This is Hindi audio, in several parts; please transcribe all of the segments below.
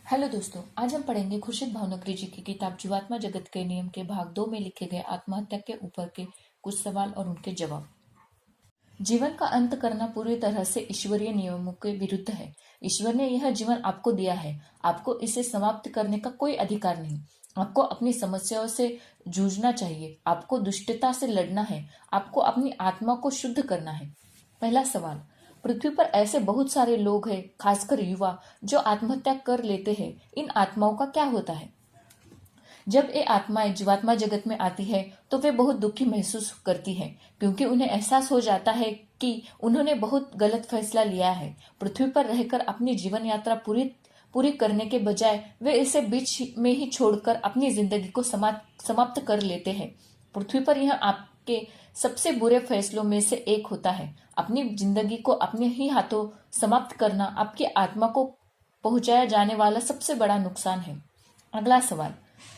हेलो दोस्तों, आज हम पढ़ेंगे खुर्शीद भावनगरी जी की किताब जीवात्मा जगत के नियम के भाग 2 में लिखे गए आत्महत्या के ऊपर के कुछ सवाल और उनके जवाब। जीवन का अंत करना पूरी तरह से ईश्वरीय नियमों के विरुद्ध है। ईश्वर ने यह जीवन आपको दिया है, आपको इसे समाप्त करने का कोई अधिकार नहीं। आपको अपनी समस्याओं से जूझना चाहिए, आपको दुष्टता से लड़ना है, आपको अपनी आत्मा को शुद्ध करना है। पहला सवाल, पृथ्वी पर ऐसे बहुत सारे लोग हैं, खासकर युवा, जो आत्महत्या कर लेते हैं। इन आत्माओं का क्या होता है? जब ये आत्माएं जीवात्मा जगत में आती है तो वे बहुत दुखी महसूस करती हैं, क्योंकि उन्हें एहसास हो जाता है कि उन्होंने बहुत गलत फैसला लिया है। पृथ्वी पर रहकर अपनी जीवन यात्रा पूरी पूरी करने के बजाय वे इसे बीच में ही छोड़कर अपनी जिंदगी को समाप्त कर लेते हैं। पृथ्वी पर यह आपके सबसे बुरे फैसलों में से एक होता है। अपनी जिंदगी को अपने ही हाथों समाप्त करना आपकी आत्मा को पहुंचाया जाने वाला सबसे बड़ा नुकसान है। अगला सवाल,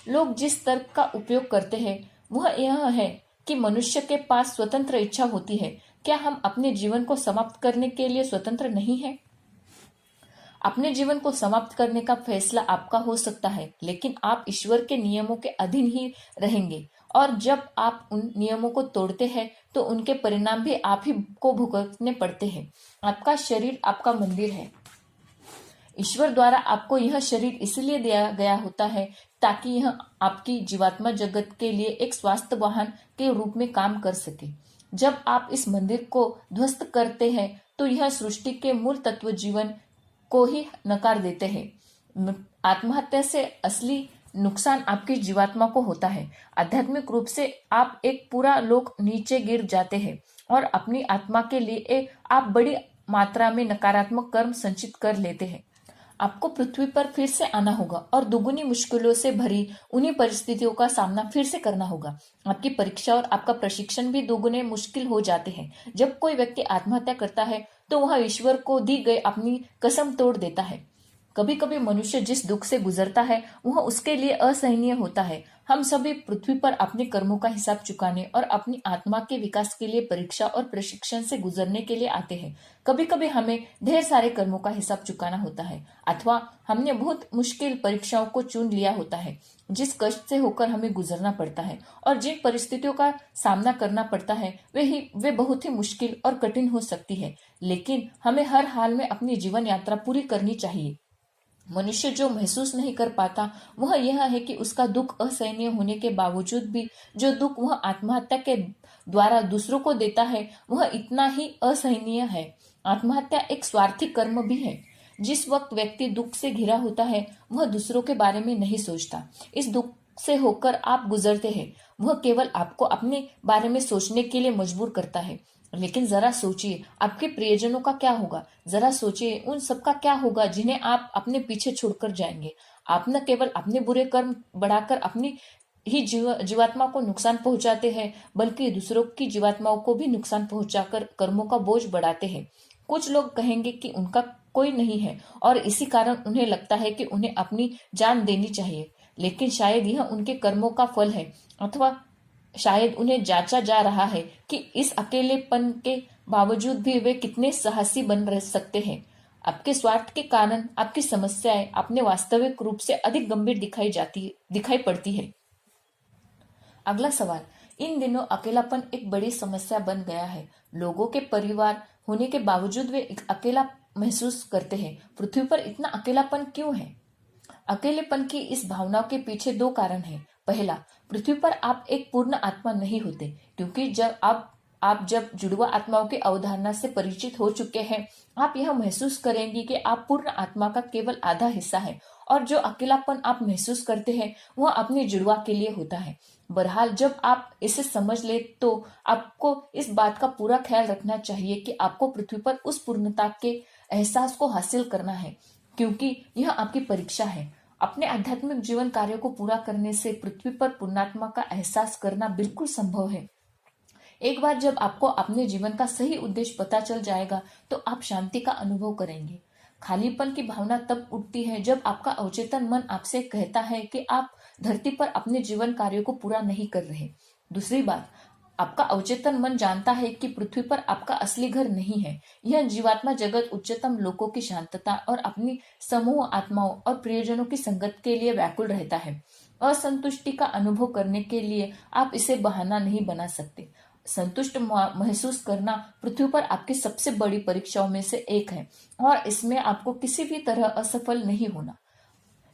लोग जिस तर्क का उपयोग करते हैं वह यह है कि मनुष्य के पास स्वतंत्र इच्छा होती है। क्या हम अपने जीवन को समाप्त करने के लिए स्वतंत्र नहीं हैं? अपने जीवन को समाप्त करने का फैसला आपका हो सकता है, लेकिन आप ईश्वर के नियमों के अधीन ही रहेंगे, और जब आप उन नियमों को तोड़ते हैं तो उनके परिणाम भी आप ही को भुगतने पड़ते हैं। आपका शरीर आपका मंदिर है। ईश्वर द्वारा आपको यह शरीर इसलिए दिया गया होता है ताकि यह आपकी जीवात्मा जगत के लिए एक स्वास्थ्य वाहन के रूप में काम कर सके। जब आप इस मंदिर को ध्वस्त करते हैं तो यह सृष्टि के मूल तत्व जीवन को ही नकार देते हैं। आत्महत्या से असली नुकसान आपकी जीवात्मा को होता है। आध्यात्मिक रूप से आप एक पूरा लोक नीचे गिर जाते हैं और अपनी आत्मा के लिए आप बड़ी मात्रा में नकारात्मक कर्म संचित कर लेते हैं। आपको पृथ्वी पर फिर से आना होगा और दुगुनी मुश्किलों से भरी उन्हीं परिस्थितियों का सामना फिर से करना होगा। आपकी परीक्षा और आपका प्रशिक्षण भी दोगुने मुश्किल हो जाते हैं। जब कोई व्यक्ति आत्महत्या करता है तो वह ईश्वर को दी गई अपनी कसम तोड़ देता है। कभी कभी मनुष्य जिस दुख से गुजरता है वह उसके लिए असहनीय होता है। हम सभी पृथ्वी पर अपने कर्मों का हिसाब चुकाने और अपनी आत्मा के विकास के लिए परीक्षा और प्रशिक्षण से गुजरने के लिए आते हैं। कभी कभी हमें ढेर सारे कर्मों का हिसाब चुकाना होता है, अथवा हमने बहुत मुश्किल परीक्षाओं को चुन लिया होता है जिस कष्ट से होकर हमें गुजरना पड़ता है, और जिन परिस्थितियों का सामना करना पड़ता है वे बहुत ही मुश्किल और कठिन हो सकती है। लेकिन हमें हर हाल में अपनी जीवन यात्रा पूरी करनी चाहिए। मनुष्य जो महसूस नहीं कर पाता वह यह है कि उसका दुख असहनीय होने के बावजूद भी जो दुख वह आत्महत्या के द्वारा दूसरों को देता है वह इतना ही असहनीय है। आत्महत्या एक स्वार्थी कर्म भी है। जिस वक्त व्यक्ति दुख से घिरा होता है वह दूसरों के बारे में नहीं सोचता। इस दुख से होकर आप गुजरते हैं, वह केवल आपको अपने बारे में सोचने के लिए मजबूर करता है। लेकिन जरा सोचिए, आपके प्रियजनों का क्या होगा? जरा सोचिए उन सबका क्या होगा जिन्हें आप अपने पीछे छोड़कर जाएंगे। आप न केवल अपने बुरे कर्म बढ़ाकर अपनी ही जीवात्मा को नुकसान पहुंचाते हैं, बल्कि दूसरों की जीवात्माओं को भी नुकसान पहुंचाकर कर्मों का बोझ बढ़ाते हैं। कुछ लोग कहेंगे कि उनका कोई नहीं है और इसी कारण उन्हें लगता है कि उन्हें अपनी जान देनी चाहिए, लेकिन शायद यह उनके कर्मों का फल है, अथवा शायद उन्हें जांचा जा रहा है कि इस अकेलेपन के बावजूद भी वे कितने साहसी बन रह सकते हैं। आपके स्वार्थ के कारण आपकी समस्याएं अपने वास्तविक रूप से अधिक गंभीर दिखाई पड़ती है। अगला सवाल, इन दिनों अकेलापन एक बड़ी समस्या बन गया है। लोगों के परिवार होने के बावजूद वे अकेला महसूस करते हैं। पृथ्वी पर इतना अकेलापन क्यों है? अकेलेपन की इस भावना के पीछे दो कारण हैं। पहला, पृथ्वी पर आप एक पूर्ण आत्मा नहीं होते, क्योंकि जब आप जब जुड़वा आत्माओं की अवधारणा से परिचित हो चुके हैं, आप यह महसूस करेंगे कि आप पूर्ण आत्मा का केवल आधा हिस्सा है, और जो अकेलापन आप महसूस करते हैं वह अपनी जुड़वा के लिए होता है। बहरहाल, जब आप इसे समझ ले तो आपको इस बात का पूरा ख्याल रखना चाहिए कि आपको पृथ्वी पर उस पूर्णता के एहसास को हासिल करना है, क्योंकि यह आपकी परीक्षा है। अपने आध्यात्मिक जीवन कार्य को पूरा करने से पृथ्वी पर पूर्णात्मा का एहसास करना बिल्कुल संभव है। एक बार जब आपको अपने जीवन का सही उद्देश्य पता चल जाएगा तो आप शांति का अनुभव करेंगे। खालीपन की भावना तब उठती है जब आपका अवचेतन मन आपसे कहता है कि आप धरती पर अपने जीवन कार्य को पूरा नहीं कर रहे। दूसरी बात, आपका अवचेतन मन जानता है कि पृथ्वी पर आपका असली घर नहीं है। यह जीवात्मा जगत उच्चतम लोकों की शांतता और अपनी समूह आत्माओं और प्रियजनों की संगत के लिए व्याकुल रहता है। असंतुष्टि का अनुभव करने के लिए आप इसे बहाना नहीं बना सकते। संतुष्ट महसूस करना पृथ्वी पर आपकी सबसे बड़ी परीक्षाओं में से एक है और इसमें आपको किसी भी तरह असफल नहीं होना।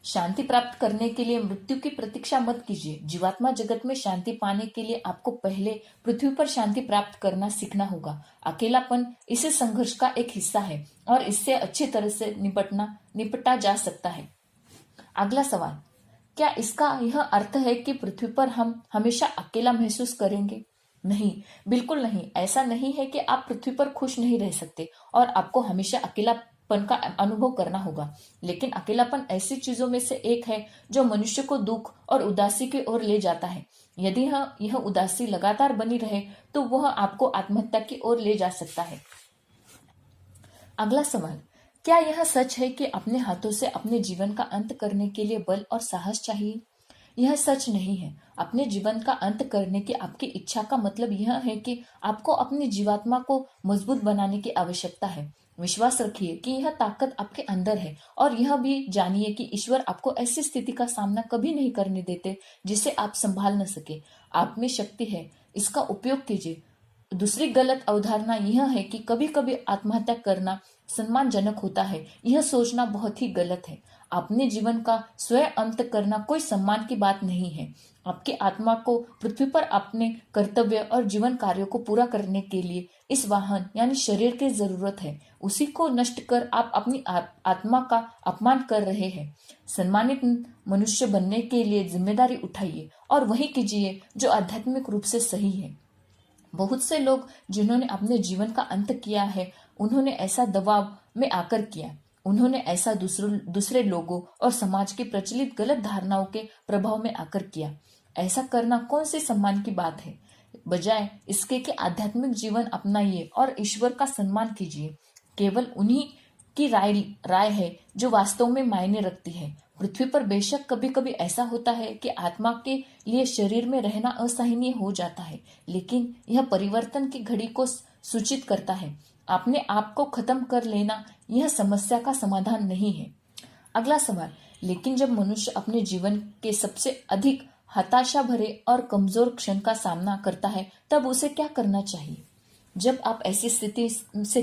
शांति प्राप्त करने के लिए मृत्यु की प्रतीक्षा मत कीजिए। जीवात्मा जगत में शांति पाने के लिए आपको पहले पृथ्वी पर शांति प्राप्त करना सीखना होगा। अकेलापन इसी संघर्ष का एक हिस्सा है और इससे अच्छी तरह से निपटा जा सकता है। अगला सवाल, क्या इसका यह अर्थ है कि पृथ्वी पर हम हमेशा अकेला महसूस करेंगे? नहीं, बिल्कुल नहीं। ऐसा नहीं है कि आप पृथ्वी पर खुश नहीं रह सकते और आपको हमेशा अकेलापन का अनुभव करना होगा, लेकिन अकेलापन ऐसी चीजों में से एक है जो मनुष्य को दुख और उदासी की ओर ले जाता है। यदि यह उदासी लगातार बनी रहे तो वह आपको आत्महत्या की ओर ले जा सकता है। अगला सवाल, क्या यह सच है कि अपने हाथों से अपने जीवन का अंत करने के लिए बल और साहस चाहिए? यह सच नहीं है। अपने जीवन का अंत करने की आपकी इच्छा का मतलब यह है कि आपको अपनी जीवात्मा को मजबूत बनाने की आवश्यकता है। विश्वास रखिए कि यह ताकत आपके अंदर है और यह भी जानिए कि ईश्वर आपको ऐसी स्थिति का सामना कभी नहीं करने देते जिसे आप संभाल न सके। आप में शक्ति है, इसका उपयोग कीजिए। दूसरी गलत अवधारणा यह है कि कभी कभी आत्महत्या करना सम्मानजनक होता है। यह सोचना बहुत ही गलत है। अपने जीवन का स्वयं अंत करना कोई सम्मान की बात नहीं है। आपकी आत्मा को पृथ्वी पर अपने कर्तव्य और जीवन कार्यों को पूरा करने के लिए इस वाहन यानी शरीर की जरूरत है। उसी को नष्ट कर आप अपनी आत्मा का अपमान कर रहे हैं। सम्मानित मनुष्य बनने के लिए जिम्मेदारी उठाइए और वही कीजिए जो आध्यात्मिक रूप से सही है। बहुत से लोग जिन्होंने अपने जीवन का अंत किया है, उन्होंने ऐसा दबाव में आकर किया। उन्होंने ऐसा दूसरे लोगों और समाज की प्रचलित गलत धारणाओं के प्रभाव में आकर किया। ऐसा करना कौन सी सम्मान की बात है? बजाय इसके कि आध्यात्मिक जीवन अपनाइए और ईश्वर का सम्मान कीजिए। केवल उन्हीं की राय है जो वास्तव में मायने रखती है। पृथ्वी पर बेशक कभी कभी ऐसा होता है कि आत्मा के लिए शरीर में रहना असहनीय हो जाता है, लेकिन यह परिवर्तन की घड़ी को सूचित करता है। अपने आप को खत्म कर लेना यह समस्या का समाधान नहीं है। अगला सवाल, लेकिन जब मनुष्य अपने जीवन के सबसे अधिक हताशा भरे और कमजोर क्षण का सामना करता है, तब उसे क्या करना चाहिए? जब आप ऐसी स्थिति से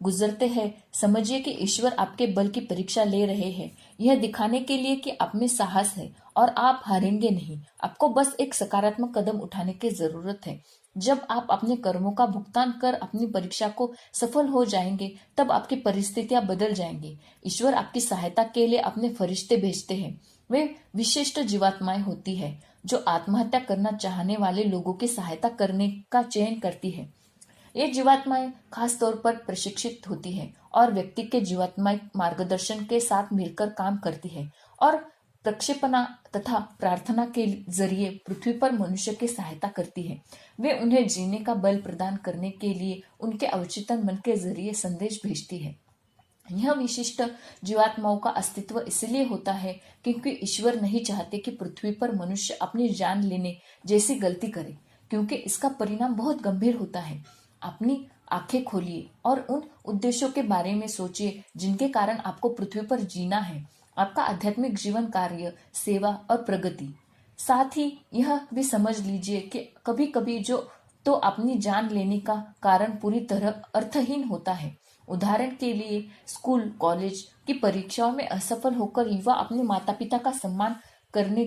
गुजरते हैं, समझिए कि ईश्वर आपके बल की परीक्षा ले रहे हैं, यह दिखाने के लिए कि आप में साहस है और आप हारेंगे नहीं। आपको बस एक सकारात्मक कदम उठाने की जरूरत है। जब आप अपने कर्मों का भुगतान कर अपनी परीक्षा को सफल हो जाएंगे, तब आपकी परिस्थितियां बदल जाएंगी। ईश्वर आपकी सहायता के लिए अपने फरिश्ते भेजते हैं। वे विशिष्ट जीवात्माएं होती है जो आत्महत्या करना चाहने वाले लोगों की सहायता करने का चयन करती है। ये जीवात्माएं खास तौर पर प्रशिक्षित होती है और व्यक्ति के जीवात्माई मार्गदर्शन के साथ मिलकर काम करती है और प्रक्षेपणा तथा प्रार्थना के जरिए पृथ्वी पर मनुष्य की सहायता करती है। वे उन्हें जीने का बल प्रदान करने के लिए उनके अवचेतन मन के जरिए संदेश भेजती है। यह विशिष्ट जीवात्माओं का अस्तित्व इसलिए होता है क्योंकि ईश्वर नहीं चाहते कि पृथ्वी पर मनुष्य अपनी जान लेने जैसी गलती करे, क्योंकि इसका परिणाम बहुत गंभीर होता है। अपनी आंखें खोलिए और उन उद्देश्यों के बारे में सोचिए जिनके कारण आपको पृथ्वी पर जीना है। आपका आध्यात्मिक जीवन, कार्य, सेवा और प्रगति। साथ ही यह भी समझ लीजिए कि कभी कभी जो तो अपनी जान लेने का कारण पूरी तरह अर्थहीन होता है। उदाहरण के लिए दिल्ली कॉलेज की परीक्षाओं में असफल होकर युवा अपने माता पिता का सम्मान करने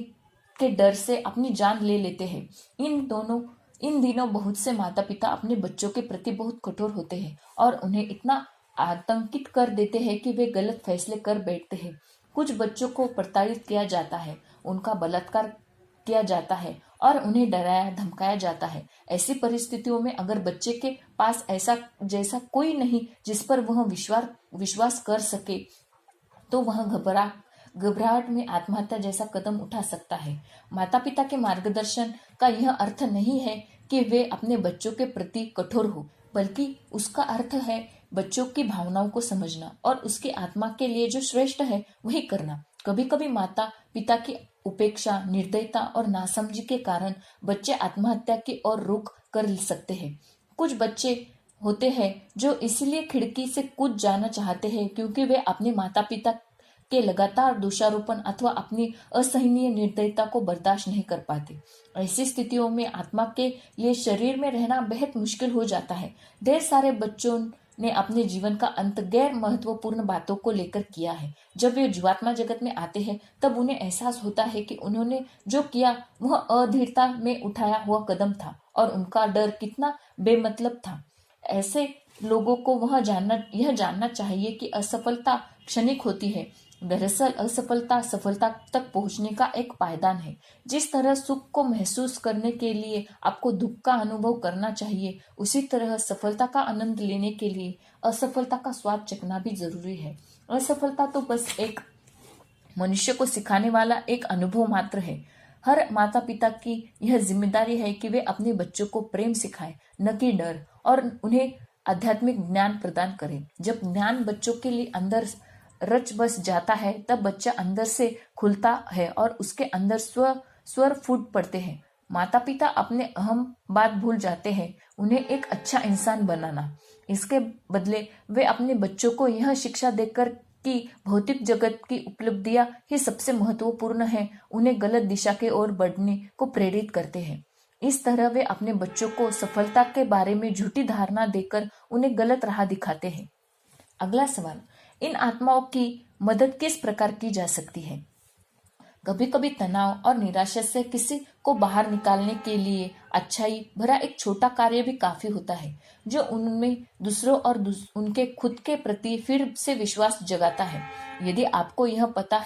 के डर से अपनी जान ले लेते हैं। इन दिनों बहुत से माता पिता अपने बच्चों के प्रति बहुत कठोर होते हैं और उन्हें इतना आतंकित कर देते हैं कि वे गलत फैसले कर बैठते हैं। कुछ बच्चों को प्रताड़ित किया जाता है, उनका बलात्कार किया जाता है और उन्हें डराया धमकाया जाता है। ऐसी परिस्थितियों में अगर बच्चे के पास ऐसा जैसा कोई नहीं जिस पर वह विश्वास कर सके, तो वह घबराहट में आत्महत्या जैसा कदम उठा सकता है। माता पिता के मार्गदर्शन का यह अर्थ नहीं है कि वे अपने बच्चों के प्रति कठोर हो, बल्कि उसका अर्थ है बच्चों की भावनाओं को समझना और उसकी आत्मा के लिए जो श्रेष्ठ है वही करना। कभी कभी माता पिता की उपेक्षा, निर्दयता और नासमझी के कारण बच्चे आत्महत्या की ओर रुख कर सकते हैं। कुछ बच्चे होते हैं जो इसलिए खिड़की से कूद जाना चाहते हैं क्योंकि वे अपने माता पिता के लगातार दोषारोपण अथवा अपनी असहनीय निर्दयता को बर्दाश्त नहीं कर पाते। ऐसी स्थितियों में आत्मा के लिए शरीर में रहना बेहद मुश्किल हो जाता है। ढेर सारे बच्चों ने अपने जीवन का अंत गैर महत्वपूर्ण बातों को लेकर किया है। जब वे जीवात्मा जगत में आते हैं तब उन्हें एहसास होता है कि उन्होंने जो किया वह अधीरता में उठाया हुआ कदम था और उनका डर कितना बेमतलब था। ऐसे लोगों को यह जानना चाहिए कि असफलता क्षणिक होती है। दरअसल असफलता सफलता तक पहुंचने का एक पायदान है। जिस तरह सुख को महसूस करने के लिए आपको दुख का अनुभव करना चाहिए, उसी तरह सफलता का आनंद लेने के लिए असफलता का स्वाद चखना भी जरूरी है। असफलता तो बस एक मनुष्य को सिखाने वाला एक अनुभव मात्र है। हर माता पिता की यह जिम्मेदारी है कि वे अपने बच्चों को प्रेम सिखाएं, न कि डर, और उन्हें आध्यात्मिक ज्ञान प्रदान करें। जब ज्ञान बच्चों के लिए अंदर रच बस जाता है तब बच्चा अंदर से खुलता है और उसके अंदर स्वर फूट पड़ते हैं। माता पिता अपने अहम बात भूल जाते हैं, उन्हें एक अच्छा इंसान बनाना। इसके बदले वे अपने बच्चों को यह शिक्षा देकर कि भौतिक जगत की उपलब्धियां ही सबसे महत्वपूर्ण है, उन्हें गलत दिशा की ओर बढ़ने को प्रेरित करते हैं। इस तरह वे अपने बच्चों को सफलता के बारे में झूठी धारणा देकर उन्हें गलत राह दिखाते हैं। अगला सवाल, इन आत्माओं की मदद किस प्रकार की जा सकती है? कभी कभी तनाव और निराशा से किसी को बाहर निकालने के लिए अच्छाई भरा एक छोटा कार्य भी काफी होता है, जो उनमें दूसरों और उनके खुद के प्रति फिर से विश्वास जगाता है। यदि आपको यह पता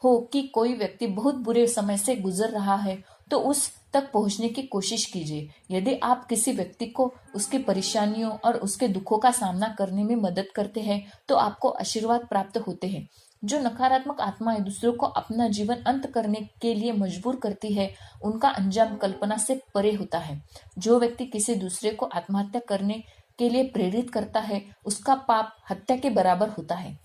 हो कि कोई व्यक्ति बहुत बुरे समय से गुजर रहा है, तो उस तक पहुंचने की कोशिश कीजिए। यदि आप किसी व्यक्ति को उसकी परेशानियों और उसके दुखों का सामना करने में मदद करते हैं, तो आपको आशीर्वाद प्राप्त होते हैं। जो नकारात्मक आत्माएं दूसरों को अपना जीवन अंत करने के लिए मजबूर करती है, उनका अंजाम कल्पना से परे होता है। जो व्यक्ति किसी दूसरे को आत्महत्या करने के लिए प्रेरित करता है, उसका पाप हत्या के बराबर होता है।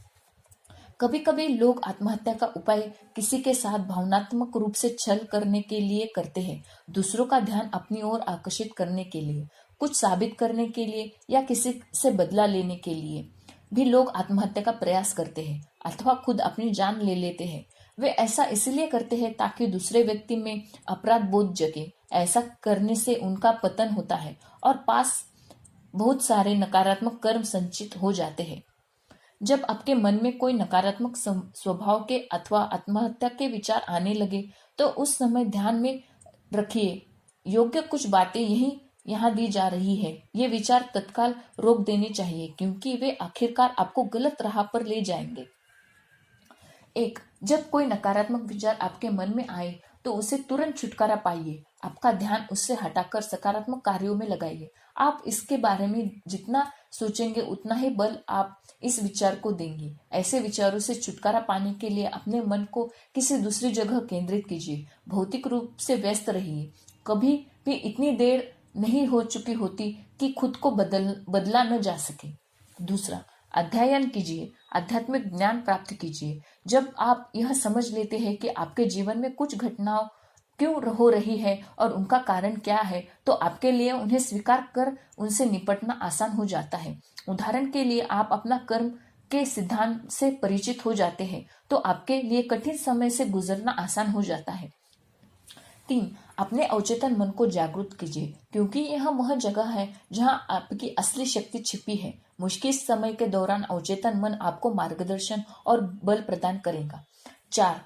कभी कभी लोग आत्महत्या का उपाय किसी के साथ भावनात्मक रूप से छल करने के लिए करते हैं, दूसरों का ध्यान अपनी ओर आकर्षित करने के लिए, कुछ साबित करने के लिए या किसी से बदला लेने के लिए भी लोग आत्महत्या का प्रयास करते हैं अथवा खुद अपनी जान ले लेते हैं। वे ऐसा इसलिए करते हैं ताकि दूसरे व्यक्ति में अपराध बोध जगे। ऐसा करने से उनका पतन होता है और पास बहुत सारे नकारात्मक कर्म संचित हो जाते हैं। जब आपके मन में कोई नकारात्मक स्वभाव के अथवा आत्महत्या के विचार आने लगे, तो उस समय ध्यान में रखिए योग्य कुछ बातें यहाँ दी जा रही है। ये विचार तत्काल रोक देने चाहिए क्योंकि वे आखिरकार आपको गलत राह पर ले जाएंगे। 1. जब कोई नकारात्मक विचार आपके मन में आए तो उसे तुरंत छुटकारा पाइए। आपका ध्यान उससे हटाकर सकारात्मक कार्यों में लगाइए। आप इसके बारे में जितना सोचेंगे उतना ही बल आप इस विचार को देंगे। ऐसे विचारों से छुटकारा पाने के लिए अपने मन को किसी दूसरी जगह केंद्रित कीजिए। भौतिक रूप से व्यस्त रहिए। कभी भी इतनी देर नहीं हो चुकी होती कि खुद को बदला न जा सके। 2. अध्ययन कीजिए, आध्यात्मिक ज्ञान प्राप्त कीजिए। जब आप यह समझ लेते हैं कि आपके जीवन में कुछ घटनाओं क्यों हो रही है और उनका कारण क्या है, तो आपके लिए उन्हें स्वीकार कर उनसे निपटना आसान हो जाता है। उदाहरण के लिए आप अपना कर्म के सिद्धांत से परिचित हो जाते हैं, तो आपके लिए कठिन समय से गुजरना आसान हो जाता है। 3. अपने अवचेतन मन को जागरूक कीजिए क्योंकि यह वह जगह है जहां आपकी असली शक्ति छिपी है। मुश्किल समय के दौरान अवचेतन मन आपको मार्गदर्शन और बल प्रदान करेगा। 4.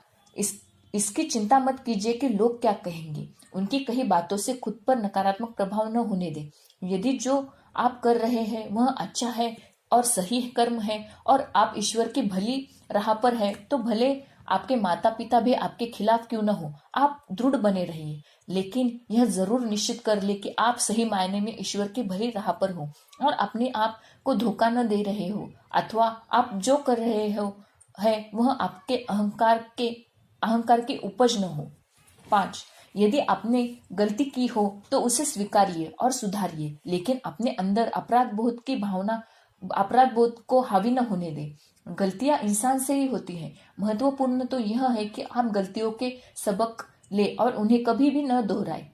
इसकी चिंता मत कीजिए कि लोग क्या कहेंगे। उनकी कही बातों से खुद पर नकारात्मक प्रभाव न होने दें। यदि जो आप कर रहे हैं वह अच्छा है और सही कर्म है और आप ईश्वर की भली राह पर है, तो भले आपके माता पिता भी आपके खिलाफ क्यों न हो, आप दृढ़ बने रहिए। लेकिन यह जरूर निश्चित कर ले कि आप सही मायने में ईश्वर की भली राह पर हो और अपने आप को धोखा न दे रहे हो, अथवा आप जो कर रहे हो है वह आपके अहंकार की उपज न हो। 5. यदि आपने गलती की हो तो उसे स्वीकारिए और सुधारिए, लेकिन अपने अंदर अपराध बोध की भावना अपराध बोध को हावी न होने दें। गलतियां इंसान से ही होती हैं। महत्वपूर्ण तो यह है कि आप गलतियों के सबक ले और उन्हें कभी भी न दोहराए।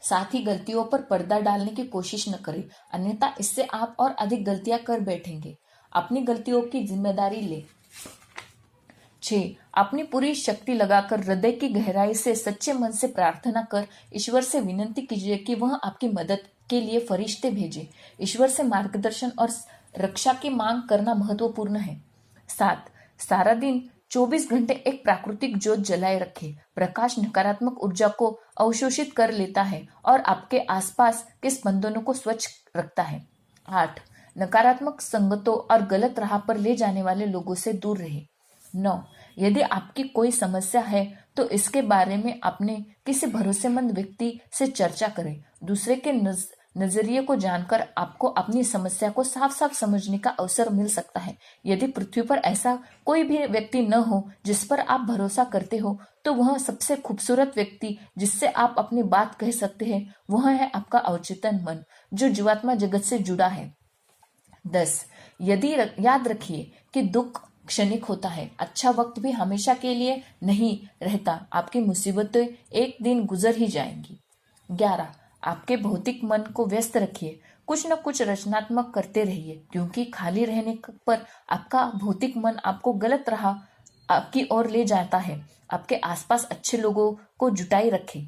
साथ ही गलतियों पर पर्दा डालने की कोशिश न करें, अन्यथा इससे आप और अधिक गलतियां कर बैठेंगे। अपनी गलतियों की जिम्मेदारी ले। 6. अपनी पूरी शक्ति लगाकर हृदय की गहराई से सच्चे मन से प्रार्थना कर ईश्वर से विनती कीजिए कि वह आपकी मदद के लिए फरिश्ते भेजे। ईश्वर से मार्गदर्शन और रक्षा की मांग करना महत्वपूर्ण है। 7. सारा दिन 24 घंटे एक प्राकृतिक ज्योत जलाए रखें। प्रकाश नकारात्मक ऊर्जा को अवशोषित कर लेता है और आपके आसपास के स्पंदनों को स्वच्छ रखता है। 8. नकारात्मक संगतों और गलत राह पर ले जाने वाले लोगों से दूर रहे। 9. यदि आपकी कोई समस्या है तो इसके बारे में अपने किसी भरोसेमंद व्यक्ति से चर्चा करें। दूसरे के नजरिए को जानकर आपको अपनी समस्या को साफ साफ समझने का अवसर मिल सकता है। यदि पृथ्वी पर ऐसा कोई भी व्यक्ति न हो जिस पर आप भरोसा करते हो, तो वह सबसे खूबसूरत व्यक्ति जिससे आप अपनी बात कह सकते हैं वह है आपका अवचेतन मन, जो जीवात्मा जगत से जुड़ा है। 10. यदि याद रखिए कि दुख क्षणिक होता है, अच्छा वक्त भी हमेशा के लिए नहीं रहता। आपकी मुसीबतें एक दिन गुजर ही जाएंगी। 11. आपके भौतिक मन को व्यस्त रखिए, कुछ न कुछ रचनात्मक करते रहिए, क्योंकि खाली रहने पर आपका भौतिक मन आपको गलत राह की ओर ले जाता है। आपके आसपास अच्छे लोगों को जुटाई रखें।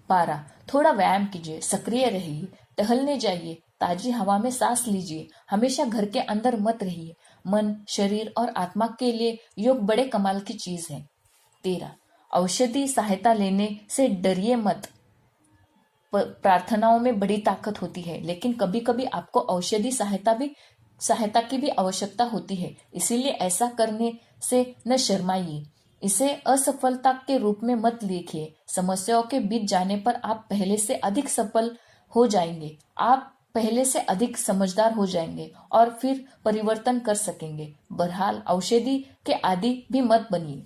12. थोड़ा व्यायाम कीजिए, सक्रिय रहिए, टहलने जाइए, ताजी हवा में सांस लीजिए। हमेशा घर के अंदर मत रहिए। मन, शरीर और आत्मा के लिए योग बड़े कमाल की चीज है। 13. औषधि सहायता लेने से डरिए मत। प्रार्थनाओं में बड़ी ताकत होती है, लेकिन कभी कभी आपको औषधि सहायता की भी आवश्यकता होती है। इसीलिए ऐसा करने से न शर्माइए। इसे असफलता के रूप में मत लिखिए। समस्याओं के बीच जाने पर आप पहले से अधिक सफल हो जाएंगे। आप पहले से अधिक समझदार हो जाएंगे और फिर परिवर्तन कर सकेंगे। बहरहाल औषधि के आदी भी मत बनिए।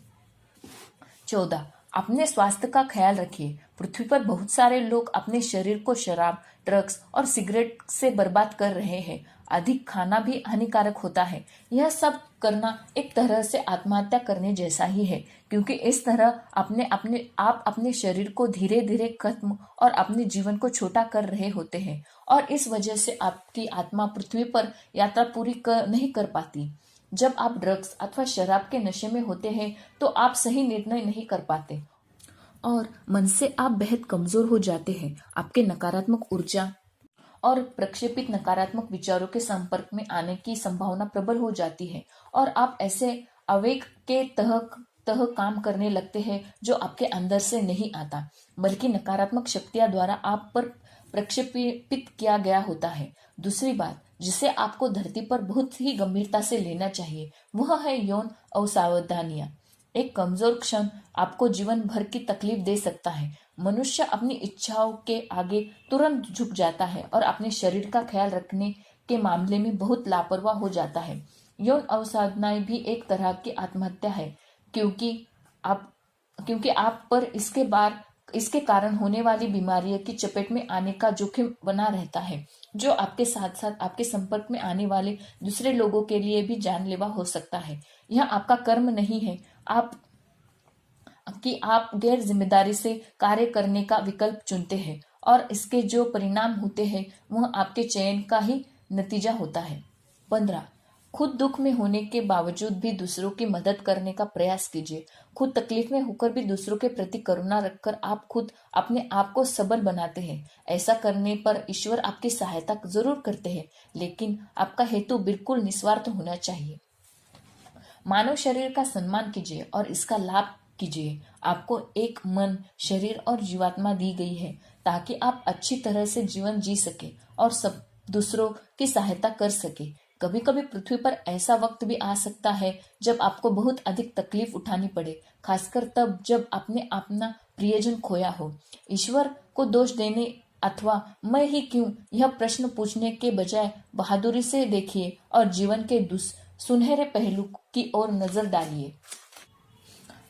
14. अपने स्वास्थ्य का ख्याल रखिए। पृथ्वी पर बहुत सारे लोग अपने शरीर को शराब, ड्रग्स और सिगरेट से बर्बाद कर रहे हैं। अधिक खाना भी हानिकारक होता है। यह सब करना एक तरह से आत्महत्या करने जैसा ही है, क्योंकि इस तरह आप अपने शरीर को धीरे धीरे खत्म और अपने जीवन को छोटा कर रहे होते हैं, और इस वजह से आपकी आत्मा पृथ्वी पर यात्रा पूरी नहीं कर पाती। जब आप ड्रग्स अथवा शराब के नशे में होते हैं तो आप सही निर्णय नहीं कर पाते और मन से आप बेहद कमजोर हो जाते हैं। आपके नकारात्मक ऊर्जा और प्रक्षेपित नकारात्मक विचारों के संपर्क में आने की संभावना प्रबल हो जाती है और आप ऐसे आवेग के तह काम करने लगते हैं जो आपके अंदर से नहीं आता, बल्कि नकारात्मक शक्तियां द्वारा आप पर प्रक्षेपित किया गया होता है। दूसरी बात जिसे आपको धरती पर बहुत ही गंभीरता से लेना चाहिए वह है यौन असावधानियां। एक कमजोर क्षण आपको जीवन भर की तकलीफ दे सकता है। मनुष्य अपनी इच्छाओं के आगे तुरंत झुक जाता है और अपने शरीर का ख्याल रखने के मामले में बहुत लापरवाह हो जाता है। यौन अवसाधनाएं भी एक तरह की आत्महत्या है, क्योंकि आप पर इसके कारण होने वाली बीमारियों की चपेट में आने का जोखिम बना रहता है, जो आपके साथ साथ आपके संपर्क में आने वाले दूसरे लोगों के लिए भी जानलेवा हो सकता है। यह आपका कर्म नहीं है आप गैर जिम्मेदारी से कार्य करने का विकल्प चुनते हैं और इसके जो परिणाम होते हैं वह आपके चयन का ही नतीजा होता है। 15. खुद दुख में होने के बावजूद भी दूसरों की मदद करने का प्रयास कीजिए। खुद तकलीफ में होकर भी दूसरों के प्रति करुणा रखकर आप खुद अपने आप को सबल बनाते हैं। ऐसा करने पर ईश्वर आपकी सहायता जरूर करते हैं, लेकिन आपका हेतु बिल्कुल निस्वार्थ होना चाहिए। मानव शरीर का सम्मान कीजिए और इसका लाभ कीजिए। आपको एक मन, शरीर और जीवात्मा दी गई है ताकि आप अच्छी तरह से जीवन जी सके और सब दूसरों की सहायता कर सके। कभी कभी पृथ्वी पर ऐसा वक्त भी आ सकता है जब आपको बहुत अधिक तकलीफ उठानी पड़े, खासकर तब जब आपने अपना प्रियजन खोया हो। ईश्वर को दोष देने अथवा मैं ही क्यों यह प्रश्न पूछने के बजाय बहादुरी से देखिए और जीवन के सुनहरे पहलू की ओर नजर डालिए।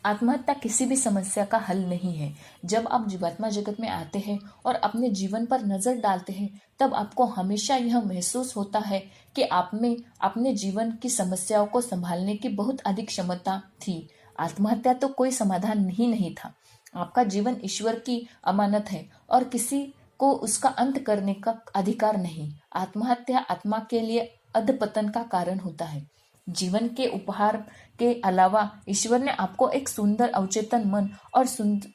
आत्महत्या किसी भी समस्या का हल नहीं है। जब आप जीवात्मा जगत में आते हैं और अपने जीवन पर नजर डालते हैं, तब आपको हमेशा यह महसूस होता है कि आप में अपने जीवन की समस्याओं को संभालने की बहुत अधिक क्षमता थी। आत्महत्या तो कोई समाधान ही नहीं था। आपका जीवन ईश्वर की अमानत है और किसी को उसका अंत करने का अधिकार नहीं। आत्महत्या आत्मा के लिए अधपतन का कारण होता है। जीवन के उपहार के अलावा ईश्वर ने आपको एक सुंदर अवचेतन मन और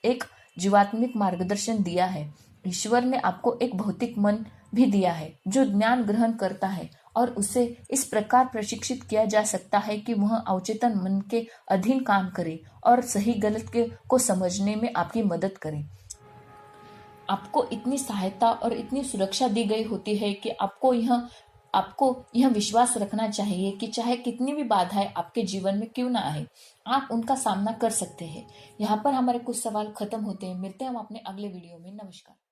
एक जीवात्मिक मार्गदर्शन दिया है। ईश्वर ने आपको एक भौतिक मन भी दिया है जो ज्ञान ग्रहण करता है और उसे इस प्रकार प्रशिक्षित किया जा सकता है कि वह अवचेतन मन के अधीन काम करे और सही गलत को समझने में आपकी मदद करे। आपको इतनी सहायता और इतनी सुरक्षा दी गई होती है कि आपको यह विश्वास रखना चाहिए कि चाहे कितनी भी बाधाएं आपके जीवन में क्यों ना आए, आप उनका सामना कर सकते हैं। यहाँ पर हमारे कुछ सवाल खत्म होते हैं। मिलते हैं हम अपने अगले वीडियो में। नमस्कार।